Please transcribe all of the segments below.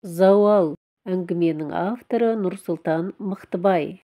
Зауал. Әңгіменің авторы Нұрсұлтан Мықтыбай.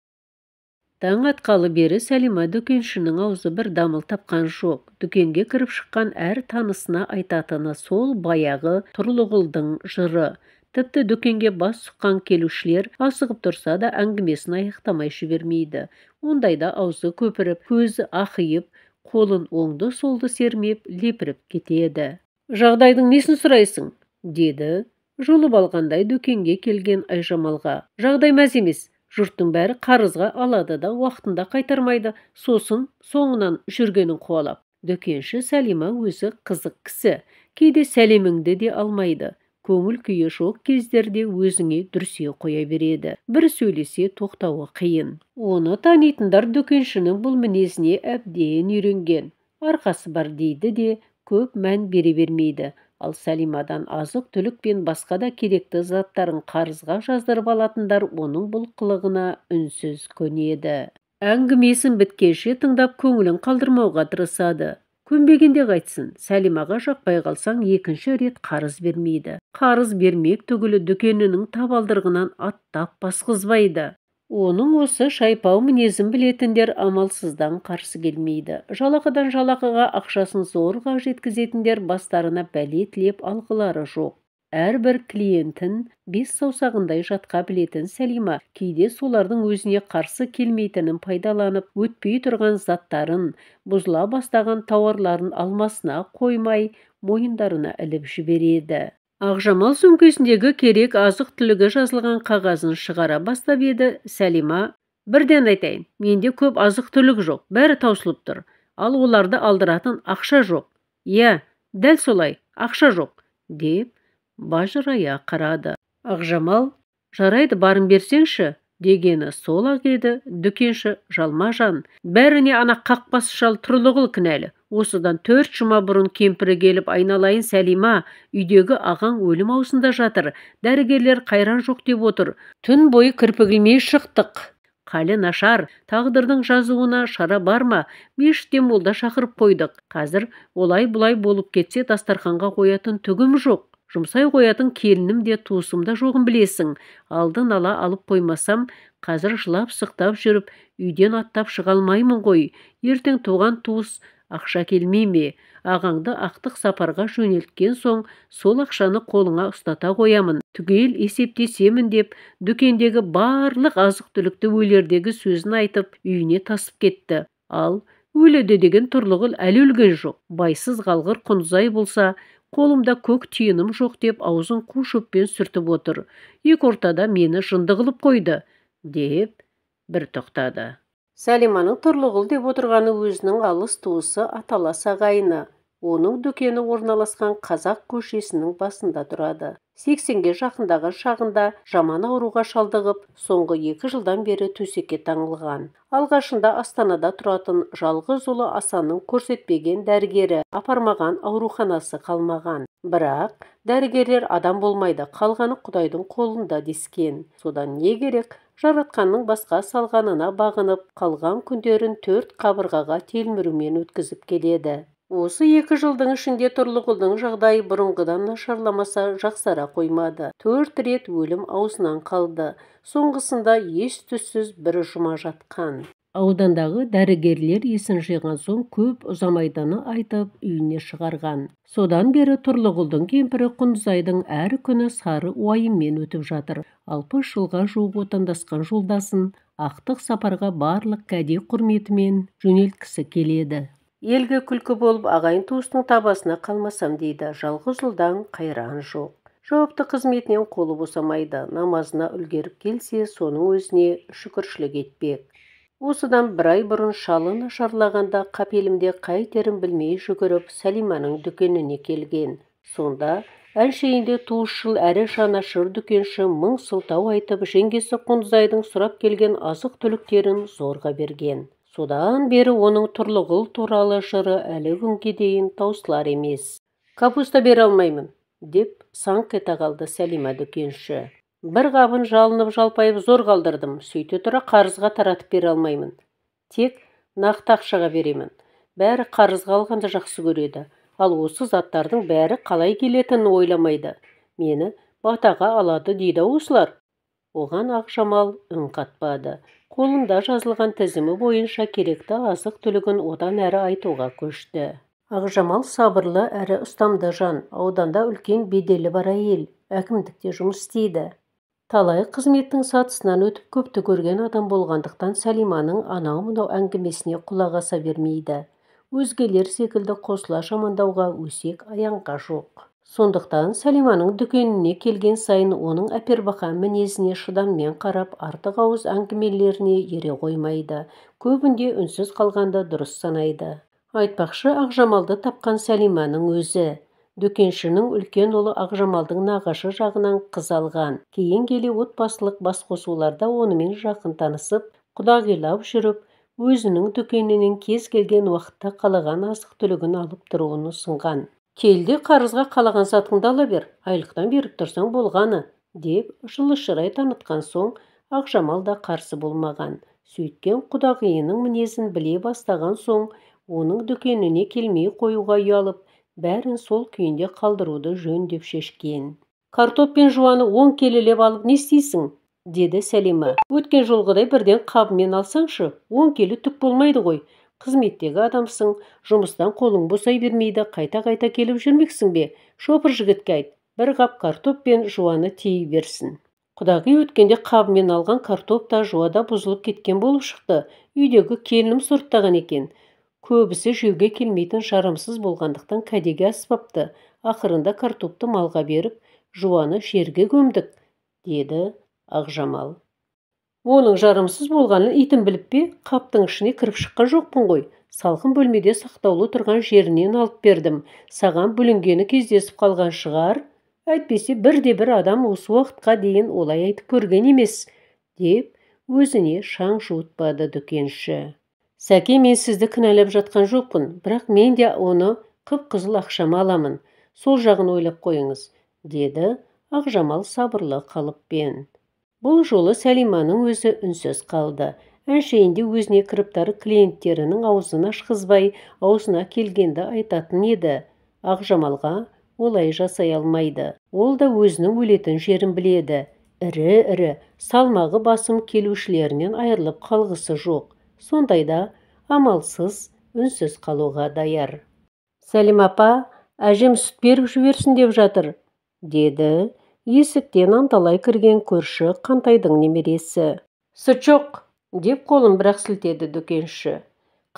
Таң атқалы бері Сәлима дүкеншінің аузы бір дамыл тапқан жоқ. Дүкенге кіріп шыққан әр танысына айтатыны сол баяғы Тұрлығұлдың жыры. Тіпті дүкенге бас сұққан келушілер асығып тұрса да әңгімесін аяқтамай жібермейді. Ондайда аузы көпіріп, көзі ақиып, қолын оңды солды сермеп, лепіріп кетеді. Жағдайдың несін сұрайсың? Деді жұлып алғандай дүкенге келген Айжамалға. Жағдай мәз емес. Жұрттың бәрі қарызға алады да уақытында қайтармайды, сосын соңынан жүргенін қуалап. Дүкенші Сәлима өзі қызық кісі, кейде сәлеміңді де алмайды. Көңіл күйі жоқ кездерде өзіңе дүрсе қоя береді. Бір сөйлесе тоқтауы қиын. Оны танитындар дүкеншінің бұл мінезіне әбден үйренген. Арқасы бар дейді де көп мән бере бермейді. Ал Сәлимадан азық-түлік пен басқа да керекті заттарын қарызға жаздырып алатындар оның бұл қылығына үнсіз көнеді. Әңгімесін біткенше тыңдап көңілін қалдырмауға тырысады. Көнбегенде қайтсын, Сәлимаға жақпай қалсаң екінші рет қарыз бермейді. Қарыз бермек түгілі дүкенінің табалдырығынан аттап басқызбайды. Оның осы шайпау мінезін білетіндер амалсыздан қарсы келмейді. Жалақыдан жалақыға ақшасын зорға жеткізетіндер бастарына бәле тілеп алғылары жоқ. Әрбір клиентін бес саусағындай жатқа білетін Сәлима кейде солардың өзіне қарсы келмейтінін пайдаланып, өтпей тұрған заттарын, бұзыла бастаған тауарларын алмасына қоймай, мойындарына іліп жібереді. Ақжамал сөмкесіндегі керек азық-түлігі жазылған қағазын шығара бастап еді. Сәлима: бірден айтайын, менде көп азық-түлік жоқ, бәрі таусылып тұр. Ал оларды алдыратын ақша жоқ. Иә, дәл солай, ақша жоқ, деп бажырая қарады. Ақжамал: жарайды, барын берсеңші, дегені сол-ақ еді. Дүкенші: жалма-жан, бәріне ана қақпас шал Тұрлығұл кінәлі. Осыдан 4 жұма бұрын кемпірі келіп, айналайын Сәлима, үйдегі ағаң өлім аузында жатыр. Дәрігерлер қайран жоқ деп отыр. Түн бойы кірпігілмей шықтық. Қалі нашар, тағдырдың жазуына шара бар ма? Мешіттен молда шақырып қойдық. Қазір олай-бұлай болып кетсе дастарханға қоятын түгім жоқ. Жұмсай қоятын келінім де туысым да жоғын білесің. Алдын ала алып қоймасам, қазір жылап сықтап жүріп, үйден аттап шыға алмаймын ғой. Ертең туған туыс ақша келмей ме? Ағаңды ақтық сапарға жөнелткен соң, сол ақшаны қолыңа ұстата қоямын. Түгел есептесемін деп, дүкендегі барлық азық-түлікті өлердегі сөзін айтып, үйіне тасып кетті. Ал өледі деген Тұрлығұл әлі өлген жоқ. Байсыз қалғыр құнызай болса, қолымда көк тиыным жоқ деп аузын қу шөппен сүртіп отыр. Екі ортада мені жынды қылып қойды, деп бір тоқтады. Сәлиманың Тұрлығұл деп отырғаны өзінің алыс туысы аталас ағайыны. Оның дүкені орналасқан Қазақ көшесінің басында тұрады. 80-ге жақындағы шағында жаман ауруға шалдығып, соңғы 2 жылдан бері төсекке таңылған. Алғашында Астанада тұратын жалғыз ұлы Асанның көрсетпеген дәрігері апармаған ауруханасы қалмаған. Бірақ дәрігерлер адам болмайды, қалғаны Құдайдың қолында дескен. Содан не керек? Жаратқанның басқа салғанына бағынып, қалған күндерін 4 қабырғаға телмірумен өткізіп келеді. Осы 2 жылдың ішінде Тұрлығұлдың жағдайы бұрынғыдан нашарламаса жақсара қоймады. 4 рет өлім аузынан қалды. Соңғысында ес-түссіз 1 жұма жатқан. Аудандағы дәрігерлер есін жиған соң көп ұзамайдыны айтып үйіне шығарған. Содан бері Тұрлығұлдың кемпірі Құнызайдың әр күні сары уайыммен өтіп жатыр. 60 жылға жуық отандасқан жолдасын ақтық сапарға барлық кәде құрметімен жөнелткісі келеді. Елге күлкі болып ағайын туыстың табасына қалмасам дейді. Жалғыз ұлдан қайран жоқ. Жауапты қызметінен қолы босамайды. Намазына үлгеріп келсе, соның өзіне шүкіршілік етпек. Осыдан 1 ай бұрын шалы нашарлағанда қапелімде қайтерін білмей жүгіріп Сәлиманың дүкеніне келген. Сонда әншейінде туысшыл әрі жанашыр дүкенші мың сылтау айтып, жеңгесі Құнызайдың сұрап келген азық-түліктерін зорға берген. Содан бері оның Тұрлығұл туралы жыры әлі күнге дейін таусылар емес. Капуста бере алмаймын, деп саңқ ете қалды Сәлима дүкенші. Бір қабын жалынып жалпайып зор қалдырдым, сөйте тұра қарызға таратып бере алмаймын. Тек нақты ақшаға беремін. Бәрі қарызға алғанды жақсы көреді. Ал осы заттардың бәрі қалай келетінін ойламайды. Мені батаға алады дейді осылар. Оған Ақжамал үн қатпады. Қолында жазылған тізімі бойынша керекті азық-түлігін одан әрі айтуға көшті. Ақжамал сабырлы әрі ұстамды жан, ауданда үлкен беделі бар әйел, әкімдікте жұмыс істейді. Талай қызметтің сатысынан өтіп көпті көрген адам болғандықтан Сәлиманың анау-мынау әңгімесіне құлақ аса бермейді. Өзгелер секілді қосыла жамандауға өсек аяңға жоқ. Сондықтан Сәлиманың дүкеніне келген сайын оның әпербақан мінезіне шыдаммен қарап, артық ауыз әңгімелеріне ере қоймайды. Көбінде үнсіз қалғанды дұрыс санайды. Айтпақшы, Ақжамалды тапқан Сәлиманың өзі. Дүкеншінің үлкен ұлы Ақжамалдың нағашы жағынан қыз алған. Кейін келе отбасылық басқосуларда онымен жақын танысып, құдағилап жүріп, өзінің дүкенінен кез келген уақытта қалаған азық-түлігін алып тұруын ұсынған. Келде қарызға қалаған затыңды ала бер, айлықтан беріп тұрсаң болғаны, деп жылы шырай танытқан соң, Ақжамал да қарсы болмаған. Сөйткен құдағиының мінезін біле бастаған соң, оның дүкеніне келмей қоюға ұялып, бәрін сол күйінде қалдыруды жөн деп шешкен. Картоп пен жуаны 10 келілеп алып не істейсің? Деді Сәлима. Өткен жолғыдай бірден қабымен алсаңшы, 10 келі түк болмайды ғой. Қызметтегі адамсың, жұмыстан қолың босай бермейді, қайта-қайта келіп жүрмексің бе? Шопыр жігітке айт, бір қап картоп пен жуаны тей берсін. Құдағи өткенде қабымен алған картоп та жуада бұзылып кеткен болып шықты. Үйдегі келінім сұрттаған екен. Көбісі жеуге келмейтін жарамсыз болғандықтан кәдеге аспапты. Ақырында картопты малға беріп, жуаны жерге көмдік, деді Ақжамал. Оның жарамсыз болғанын итім біліп пе? Қаптың ішіне кіріп шыққан жоқпын ғой. Салқын бөлмеде сақтаулы тұрған жерінен алып бердім. Саған бүлінгені кездесіп қалған шығар. Әйтпесе бірде-бір адам осы уақытқа дейін олай айтып көрген емес, деп өзіне шаң жуытпады дүкенші. Сәке, мен сізді кінәлап жатқан жоқпын, бірақ мен де оны қып-қызыл ақшама аламын. Сол жағын ойлап қойыңыз, деді Ақжамал сабырлы қалыппен. Бұл жолы Сәлиманың өзі үнсіз қалды. Әншейінде өзіне кіріптар клиенттерінің аузын ашқызбай, аузына келгенді айтатын еді. Ақжамалға олай жасай алмайды. Ол да өзінің өлетін жерін біледі. Ірі-ірі, салмағы басым келушілерінен айырылып қалғысы жоқ. Сондайда амалсыз, үнсіз қалуға даяр. Сәлим апа, әжем сүт беріп жіберсін деп жатыр, деді есіктен анталай кірген көрші Қантайдың немересі. Сүт жоқ, деп қолын бірақ сілтеді дүкенші.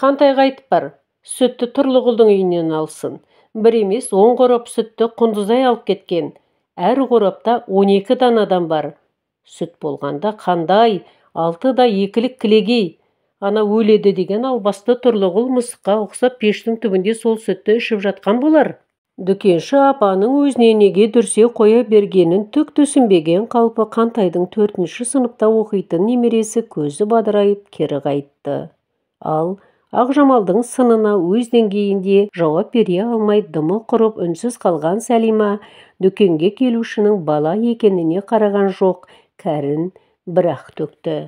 Қантайға айтып бар, сүтті Тұрлығұлдың үйінен алсын. Бір емес 10 қорап сүтті Құндызай алып кеткен. Әр қорапта 12 данадан бар. Сүт болғанда қандай, 6 да екілік кілегей. Ана өледі деген албасты Тұрлығұл мысыққа ұқсап пештің түбінде сол сүтті ішіп жатқан болар. Дүкенші апаның өзіне неге дүрсе қоя бергенін түк түсінбеген қалпы Қантайдың 4-ші сыныпта оқитын немересі көзі бадырайып кері қайтты. Ал Ақжамалдың сынына өз деңгейінде жауап бере алмай дымы құрып үнсіз қалған Сәлима дүкенге келушінің бала екеніне қараған жоқ, кәрін бір-ақ төкті.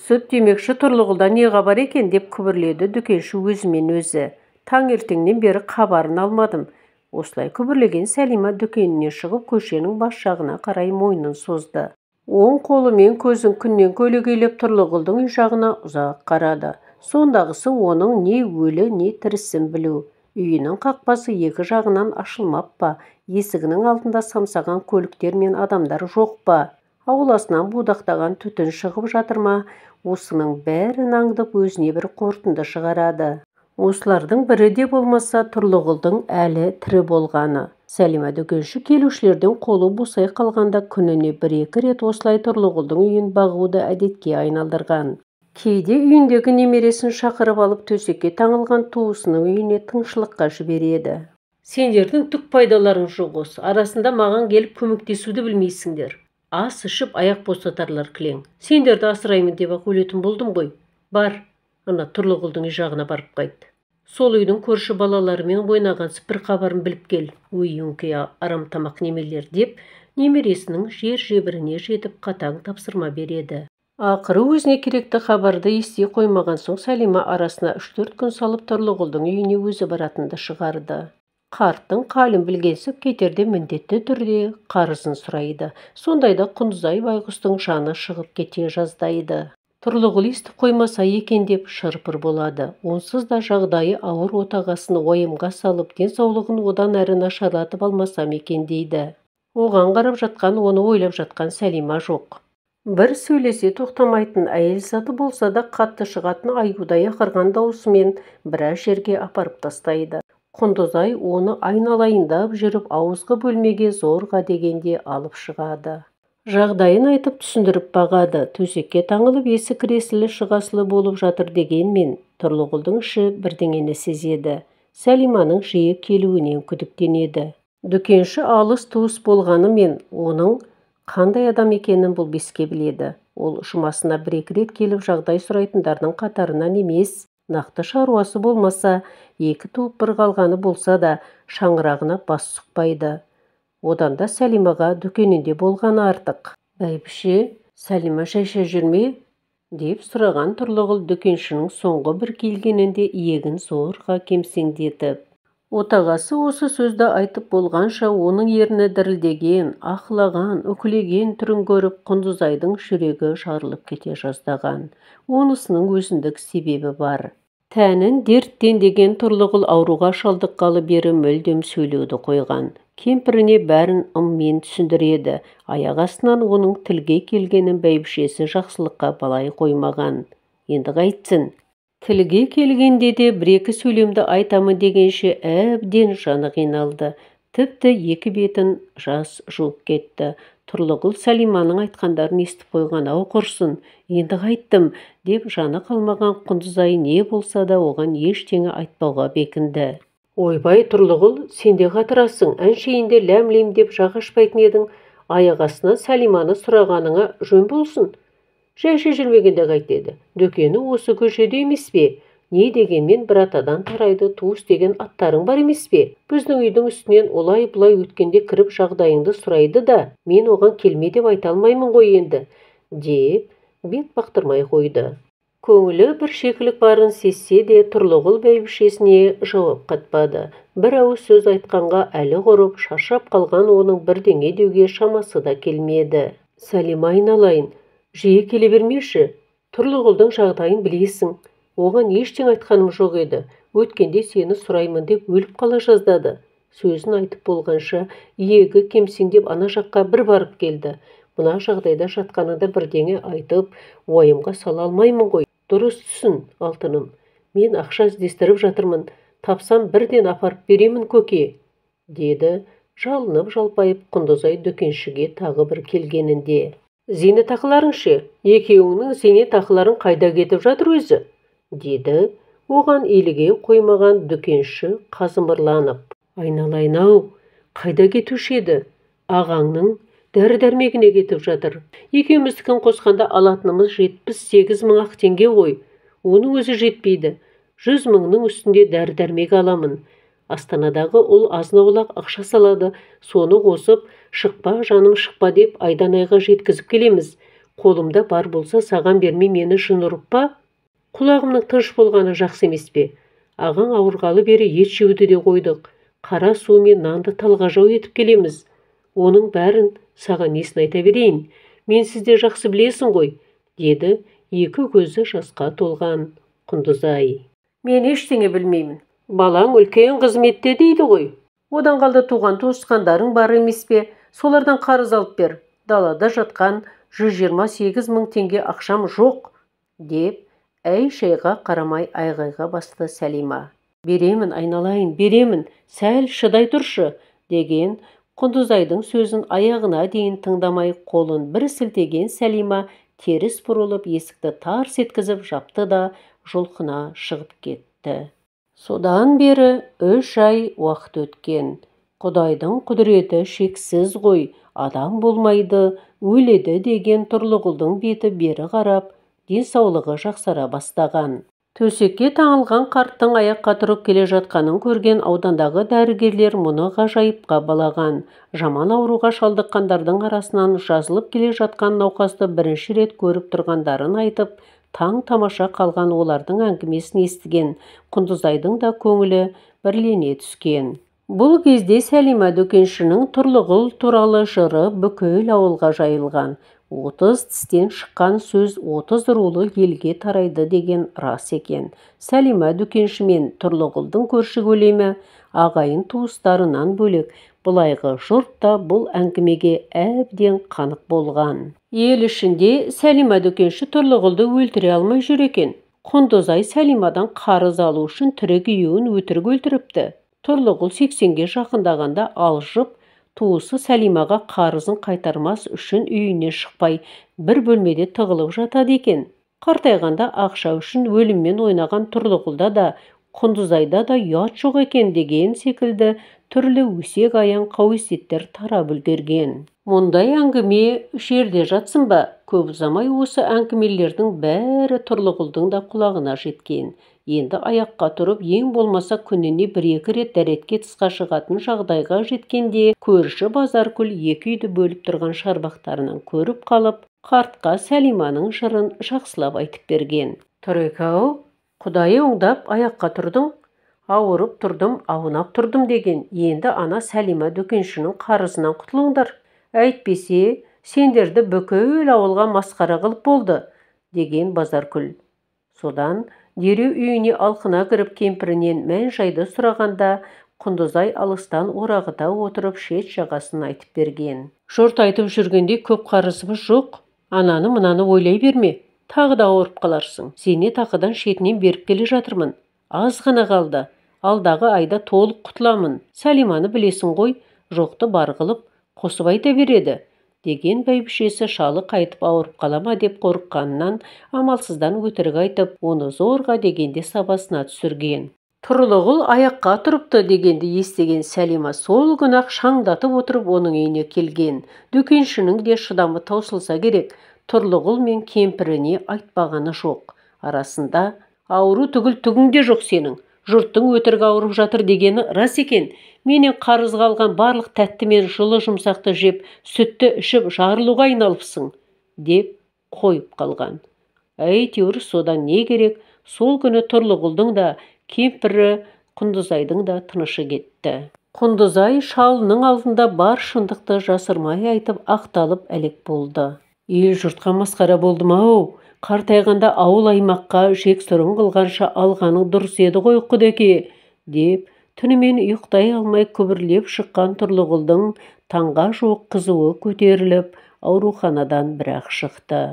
Сүт демекші Тұрлығұлда не хабар екен деп күбірледі дүкенші өзімен өзі. Таңертеңнен бері хабарын алмадым. Осылай күбірлеген Сәлима дүкеніне шығып көшенің бас жағына қарай мойнын созды. Оң қолымен көзін күннен көлегейлеп Тұрлығұлдың үй жағына ұзақ қарады. Сондағысы оның не өлі, не тірісін білу. Үйінің қақпасы екі жағынан ашылмап па, есігінің алдында самсаған көліктер мен адамдар жоқ па, ауласынан будақтаған түтін шығып жатыр ма, осының бәрін аңдып өзіне бір қорытынды шығарады. Осылардың бірі де болмаса Тұрлығұлдың әлі тірі болғаны. Сәлима дүкенші келушілердің қолы босай қалғанда күніне 1-2 рет осылай Тұрлығұлдың үйін бағуды әдетке айналдырған. Кейде үйіндегі немересін шақырып алып төсекке таңылған туысының үйіне тыңшылыққа жібереді. Сендердің түк пайдаларың жоқ осы, арасында маған келіп көмектесуді білмейсіңдер. Ас ішіп аяқ босатарлар кілең. Сендерді асыраймын деп ақ өлетін болдым ғой. Бар, ана Тұрлығұлдың үй жағына барып қайт. Сол үйдің көрші балаларымен ойнаған бір хабарын біліп кел. Өй өңкей арам тамақ немелер, деп немересінің жер-жебіріне жетіп қатаң тапсырма береді. Ақыры өзіне керекті хабарды ести қоймаған соң Сәлима арасына 3-4 күн салып Тұрлығұлдың үйіне өзі баратынды шығарды. Қарттың қалын білгенсіп кетерде міндетті түрде қарызын сұрайды. Сондайда Құндызай байғұстың жаны шығып кете жаздайды. Тұрлығұл естіп қоймаса екен деп шырпыр болады. Онсыз да жағдайы ауыр отағасын ойымға салып, денсаулығын одан әрі нашарлатып алмасам екен дейді. Оған қарап жатқан, оны ойлап жатқан Сәлима жоқ. Бір сөйлесе тоқтамайтын әйел заты болса да қатты шығатын аюдай ақырған даусымен біраз жерге апарып тастайды. Құндызай оны айналайындап жүріп ауызғы бөлмеге зорға дегенде алып шығады. Жағдайын айтып түсіндіріп бағады. Төсекке таңылып есік кіресілі шығасылы болып жатыр дегенмен Тұрлығұлдың іші бірдеңені сезеді. Сәлиманың жиі келуінен күдіктенеді. Дүкенші алыс туыс болғанымен оның қандай адам екенін бұл беске біледі. Ол жұмасына бір-екі рет келіп жағдай сұрайтындардың қатарынан емес. Нақты шаруасы болмаса, екі туып бір қалғаны болса да шаңырағына бас сұқпайды. Одан да Сәлимаға дүкенінде болғаны артық. Бәйбіше, Сәлима шайша жүрме? Деп сұраған Тұрлығұл дүкеншінің соңғы бір келгенінде иегін зорға кемсеңдетіп. Отағасы осы сөзді айтып болғанша оның ерні дірілдеген, ақылаған, үкілеген түрін көріп Құндызайдың жүрегі жарылып кете жаздаған. Онысының өзіндік себебі бар. Тәнін дерттен деген Тұрлығұл ауруға шалдыққалы бері мүлдем сөйлеуді қойған. Кемпіріне бәрін ыммен түсіндіреді. Аяқ астынан оның тілге келгенін бәйбішесі жақсылыққа балай қоймаған. Енді қайтсын? Тілге келгенде де бір-екі сөйлемді айтамын дегенше әбден жаны қиналды. Тіпті екі бетін жас жуып кетті. Тұрлығұл Сәлиманың айтқандарын естіп қойған, ау құрсын, енді қайттым деп жаны қалмаған Құндызай не болса да оған ештеңе айтпауға бекінді. Ойбай Тұрлығұл, сен де қатырасың, әншейінде ләм-лем деп жақ ашпайтын едің, аяқ астынан Сәлиманы сұрағаныңа жөн болсын. Жайша жүрмегенде қайтеді. Дүкені осы көшеде емес пе? Не дегенмен бір атадан тарайды, туыс деген аттарың бар емес пе? Біздің үйдің үстінен олай-бұлай өткенде кіріп жағдайыңды сұрайды да, мен оған келме деп айта алмаймын ғой енді, деп бет бақтырмай қойды. Көңілі бір шекілік барын сезсе де Тұрлығұл бәйбішесіне жауап қатпады. Бір ауыз сөз айтқанға әлі құрып, шаршап қалған оның бірдеңе деуге шамасы да келмеді. Сәлима айналайын, жиі келе бермеші. Тұрлығұлдың жағдайын білесің. Оған ештеңе айтқаным жоқ еді. Өткенде сені сұраймын деп өліп қала жаздады. Сөзін айтып болғанша иегі кемсеңдеп ана жаққа бір барып келді. Мына жағдайда жатқаныңда бірдеңе айтып, ойымға сала алмаймын ғой. Дұрыс түсін, алтыным. Мен ақша іздестіріп жатырмын. Тапсам бірден апарып беремін көке, деді жалынып жалпайып Құндызай дүкеншіге тағы бір келгенінде. Зейнетақыларың ше? Екеуіңнің зейнетақыларың қайда кетіп жатыр өзі? Деді оған еліге қоймаған дүкенші қазымырланып. Айналайын-ау, қайда кетуші еді? Ағаңның дәрі-дәрмегіне кетіп жатыр. Екеуміздікін қосқанда алатынымыз 78 мың ақ теңге ғой. Оның өзі жетпейді. 100 мыңның үстінде дәрі-дәрмек аламын. Астанадағы ол азын-аулақ ақша салады. Соны қосып, шықпа жаным шықпа деп айдан-айға жеткізіп келеміз. Қолымда бар болса саған бермей мені жын ұрып па? Құлағымның тыныш болғаны жақсы емес пе? Ағаң ауырғалы бері ет жеуді де қойдық. Қара су мен нанды талғажау етіп келеміз. Оның бәрін саған несін айта берейін? Мен сізде жақсы білесің ғой, деді екі көзі жасқа толған Құндызай. Мен ештеңе білмеймін. Балаң үлкен қызметте дейді ғой. Одан қалды туған туысқандарың бар емес пе? Солардан қарыз алып бер. Далада жатқан 128 мың теңге ақшам жоқ, деп әй-шайға қарамай айғайға басты Сәлима. Беремін, айналайын, беремін, сәл шыдай тұршы, деген Құндызайдың сөзін аяғына дейін тыңдамай қолын бір сілтеген Сәлима теріс бұрылып есікті тарс еткізіп жапты да жұлқына шығып кетті. Содан бері 3 ай уақыт өткен. Құдайдың құдіреті шексіз ғой, адам болмайды, өледі деген Тұрлығұлдың беті бері қарап, денсаулығы жақсара бастаған. Төсекке таңылған қарттың аяққа тұрып келе жатқанын көрген аудандағы дәрігерлер мұны ғажайыпқа балаған. Жаман ауруға шалдыққандардың арасынан жазылып келе жатқан науқасты бірінші рет көріп тұрғандарын айтып, таң тамаша қалған олардың әңгімесін естіген Құндызайдың да көңілі бірлене түскен. Бұл кезде Сәлима дүкеншінің Тұрлығұл туралы жыры бүкіл ауылға жайылған. 30 тістен шыққан сөз 30 рулы елге тарайды деген рас екен. Сәлима дүкенші мен Тұрлығұлдың көрші көлемі ағайын туыстарынан бөлек былайғы жұрт та бұл әңгімеге әбден қанық болған. Ел ішінде Сәлима дүкенші Тұрлығұлды өлтіре алмай жүр екен. Құндызай Сәлимадан қарыз алу үшін тірі күйеуін өтірік өлтіріпті. Тұрлығұл 80-ге жақындағанда алжып, туысы Сәлимаға қарызын қайтармас үшін үйіне шықпай, бір бөлмеде тығылып жатады екен. Қартайғанда ақша үшін өліммен ойнаған Тұрлығұлда да, Құндызайда да ұят жоқ екен деген секілді түрлі өсек аяң қауесеттер тарап үлгерген. Мұндай әңгіме жерде жатсын ба? Көп ұзамай осы әңгімелердің бәрі Тұрлығұлдың да құлағына жеткен. Енді аяққа тұрып, ең болмаса күніне 1-2 рет дәретке тысқа шығатын жағдайға жеткенде, көрші Базаркүл екі үйді бөліп тұрған шарбақтарынан көріп қалып, қартқа Сәлиманың жырын жақсылап айтып берген. Тұр-ау, Құдайы оңдап аяққа тұрдың, ауырып тұрдым, аунап тұрдым деген. Енді ана Сәлима дүкеншінің қарызынан құтылыңдар. Әйтпесе, сендерді бүкіл ауылға масқара қылып болды, деген Базаркүл. Содан дереу үйіне алқына кіріп кемпірінен мән-жайды сұрағанда, Құндызай алыстан орағыта отырып шет жағасын айтып берген. Жұрт айтып жүргенде көп қарызымыз жоқ. Ананы мынаны ойлай берме. Тағы да ауырып қаларсың. Зейнетақыдан шетінен беріп келе жатырмын. Аз ғана қалды. Алдағы айда толық құтыламын. Сәлиманы білесің ғой, жоқты бар қылып, қосып айта береді. Деген бәйбішесі шалы қайтып ауырып қалама деп қорыққанынан амалсыздан өтірік айтып, оны зорға дегенде сабасына түсірген. Тұрлығұл аяққа тұрыпты дегенді естіген Сәлима сол күні-ақ шаңдатып отырып оның үйіне келген. Дүкеншінің де шыдамы таусылса керек. Тұрлығұл мен кемпіріне айтпағаны жоқ. Арасында ауру түгіл түгіңде жоқ сенің. Жұрттың өтірік ауырып жатыр дегені рас екен. Менен қарызға алған барлық тәтті мен жылы жұмсақты жеп, сүтті ішіп жарылуға айналыпсың, деп қойып қалған. Әйтеуір содан не керек? Сол күні Тұрлығұлдың да, кемпірі Құндызайдың да тынышы кетті. Құндызай шалының алдында бар шындықты жасырмай айтып ақталып әлек болды. Ел жұртқа масқара болдым-ау. Қартайғанда ауыл аймаққа жексұрын қылғанша алғаның дұрыс еді ғой Құдеке, деп түнімен ұйықтай алмай күбірлеп шыққан Тұрлығұлдың таңға жуық қызуы көтеріліп, ауруханадан бір-ақ шықты.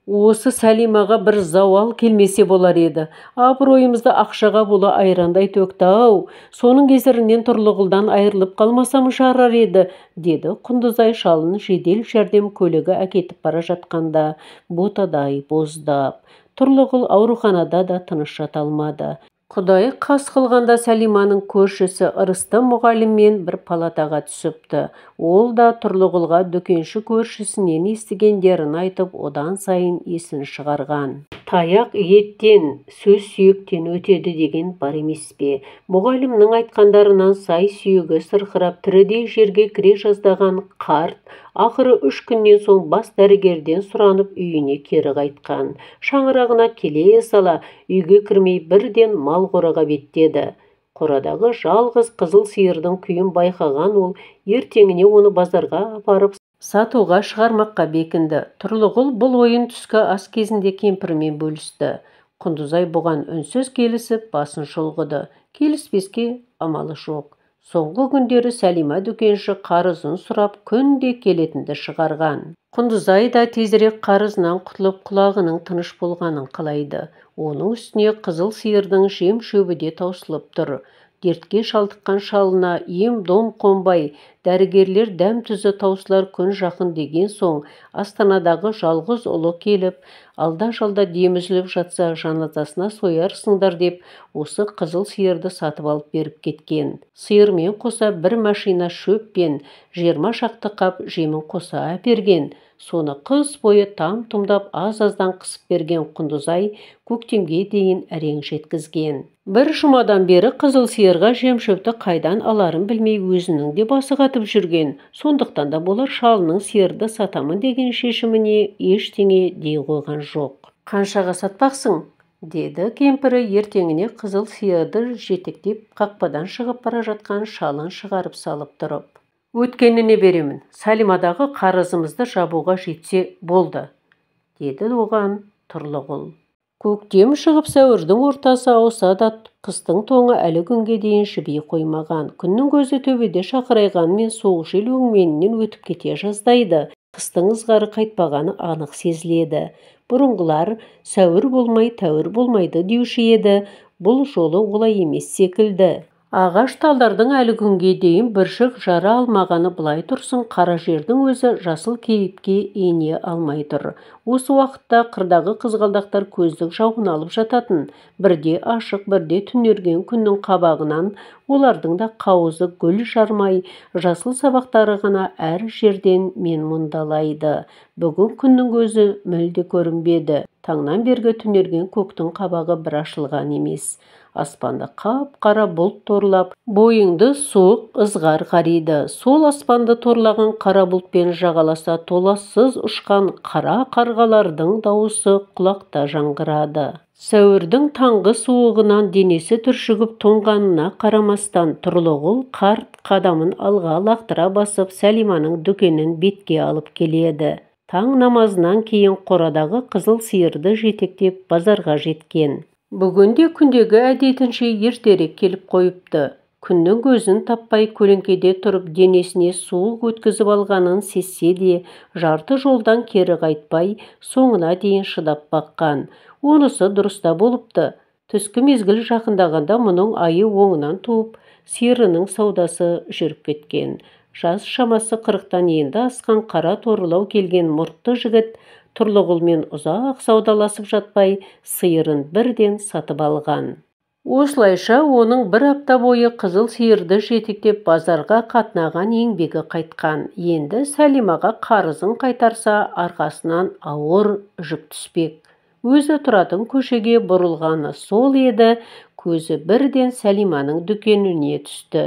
Осы Сәлимаға бір зауал келмесе болар еді. Абыройымызды ақшаға бола айрандай төкті-ау. Соның кесірінен Тұрлығұлдан айырылып қалмасам жарар еді, деді Құндызай шалын жедел жәрдем көлігі әкетіп бара жатқанда ботадай боздап. Тұрлығұл ауруханада да тыныш жата алмады. Құдай қас қылғанда Сәлиманың көршісі Ырысты мұғаліммен бір палатаға түсіпті. Ол да Тұрлығұлға дүкенші көршісінен естігендерін айтып, одан сайын есін шығарған. Таяқ еттен, сөз сүйектен өтеді деген бар емес пе? Мұғалімнің айтқандарынан сай сүйегі сырқырап тірідей жерге кіре жаздаған қарт ақыры 3 күннен соң бас дәрігерден сұранып үйіне кері қайтқан. Шаңырағына келе сала үйге кірмей бірден мал қораға беттеді. Қорадағы жалғыз қызыл сиырдың күйін байқаған ол ертеңіне оны базарға апарып сатуға шығармаққа бекінді. Тұрлығұл бұл ойын түскі ас кезінде кемпірмен бөлісті. Құндызай бұған үнсіз келісіп басын шұлғыды. Келіспеске амалы жоқ. Соңғы күндері Сәлима дүкенші қарызын сұрап күнде келетінді шығарған. Құндызай да тезірек қарызынан құтылып құлағының тыныш болғанын қалайды. Оның үстіне қызыл сиырдың жем шөбі де таусылып тұр. Дертке шалдыққан шалына ем-дом қонбай, дәрігерлер дәм-тұзы таусылар күн жақын деген соң Астанадағы жалғыз ұлы келіп, алда-жалда дем үзіліп жатса жаназасына соярсыңдар деп, осы қызыл сиырды сатып алып беріп кеткен. Сиырмен қоса бір машина шөп пен 20 шақты қап жемін қоса әперген. Соны қыс бойы там-тұмдап аз-аздан қысып берген Құндызай көктемге дейін әрең жеткізген. Бір жұмадан бері қызыл сиырға жем-шөпті қайдан аларын білмей өзінің де басы қатып жүрген. Сондықтан да болар шалының сиырды сатамын деген шешіміне ештеңе дей қойған жоқ. Қаншаға сатпақсың? деді кемпірі ертеңіне қызыл сиырды жетектеп қақпадан шығып бара жатқан шалын шығарып салып тұрып. Өткеніне беремін, Сәлимадағы қарызымызды жабуға жетсе болды, деді оған Тұрлығұл. Көктем шығып сәуірдің ортасы ауса да қыстың тоңы әлі күнге дейін жіби қоймаған. Күннің көзі төбеде шақырайғанмен суық жел өңменінен өтіп кете жаздайды. Қыстың ызғары қайтпағаны анық сезіледі. Бұрынғылар сәуір болмай тәуір болмайды деуші еді. Бұл жолы олай емес секілді. Ағаш талдардың әлі күнге дейін бүршік жара алмағаны былай тұрсын, қара жердің өзі жасыл кейіпке ене алмай тұр. Осы уақытта қырдағы қызғалдақтар көздің жауын алып жататын. Бірде ашық, бірде түнерген күннің қабағынан олардың да қауызы гүл жармай, жасыл сабақтары ғана әр жерден мен мұндалайды. Бүгін күннің көзі мүлде көрінбеді. Таңнан бергі түнерген көктің қабағы бір ашылған емес. Аспанды қап-қара бұлт торлап, бойыңды суық ызғар қариды. Сол аспанды торлаған қара бұлтпен жағаласа толассыз ұшқан қара қарғалардың дауысы құлақта жаңғырады. Сәуірдің таңғы суығынан денесі түршігіп тоңғанына қарамастан Тұрлығұл қарт қадамын алға лақтыра басып Сәлиманың дүкенін бетке алып келеді. Таң намазынан кейін қорадағы қызыл сиырды жетектеп базарға жеткен. Бүгінде күндегі әдетінше ертерек келіп қойыпты. Күннің көзін таппай көлеңкеде тұрып денесіне суық өткізіп алғанын сезсе де, жарты жолдан кері қайтпай, соңына дейін шыдап баққан. Онысы дұрыста болыпты. Түскі мезгіл жақындағанда мұның айы оңынан туып, сиырының саудасы жүріп кеткен. Жас шамасы 40-тан енді асқан қара торылау келген мұртты жігіт Тұрлығұлмен ұзақ саудаласып жатпай, сиырын бірден сатып алған. Осылайша оның бір апта бойы қызыл сиырды жетектеп базарға қатынаған еңбегі қайтқан. Енді Сәлимаға қарызын қайтарса, арқасынан ауыр жүк түспек. Өзі тұратын көшеге бұрылғаны сол еді, көзі бірден Сәлиманың дүкеніне түсті.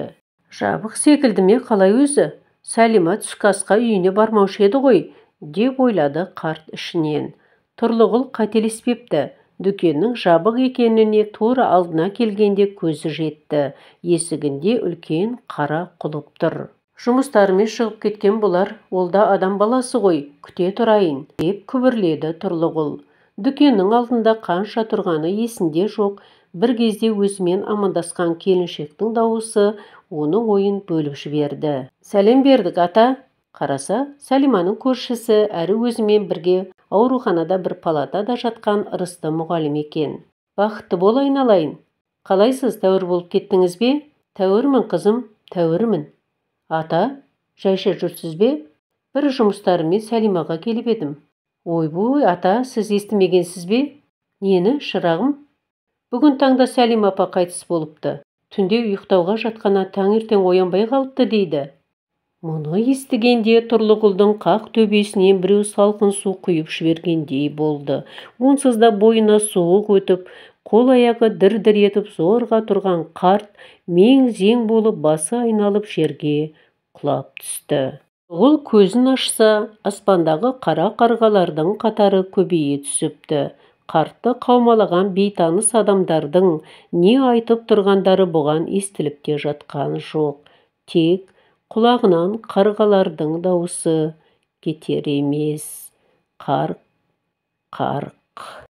Жабық секілді ме қалай өзі? Сәлима түскі асқа үйіне бармаушы еді ғой, деп ойлады қарт ішінен. Тұрлығұл қателеспепті. Дүкеннің жабық екеніне тура алдына келгенде көзі жетті. Есігінде үлкен қара құлып тұр. Жұмыстарымен шығып кеткен болар, ол да адам баласы ғой, күте тұрайын, деп күбірледі Тұрлығұл. Дүкеннің алдында қанша тұрғаны есінде жоқ. Бір кезде өзімен амандасқан келіншектің дауысы оның ойын бөліп жіберді. Сәлем бердік, ата. Қараса, Сәлиманың көршісі әрі өзімен бірге ауруханада бір палатада жатқан Ырысты мұғалім екен. Бақытты бол айналайын. Қалайсыз, тәуір болып кеттіңіз бе? Тәуірмін қызым, тәуірмін. Ата, жайша жүрсіз бе? Бір жұмыстарымен Сәлимаға келіп едім. Ойбой, ата, сіз естімегенсіз бе? Нені, шырағым? Бүгін таңда Сәлима апа қайтыс болыпты. Түнде ұйықтауға жатқана таңертең оянбай қалыпты дейді. Мұны естігенде Тұрлығұлдың қақ төбесінен біреу салқын су құйып жібергендей болды. Онсыз да бойына суық өтіп, қол аяғы дір-дір етіп зорға тұрған қарт мең-зең болып басы айналып жерге құлап түсті. Тұрлығұл көзін ашса, аспандағы қара қарғалардың қатары көбейе түсіпті. Қартты қаумалаған бейтаныс адамдардың не айтып тұрғандары бұған естіліп те жатқан жоқ. Тек құлағынан қарғалардың дауысы кетер емес. Қарқ, қарқ.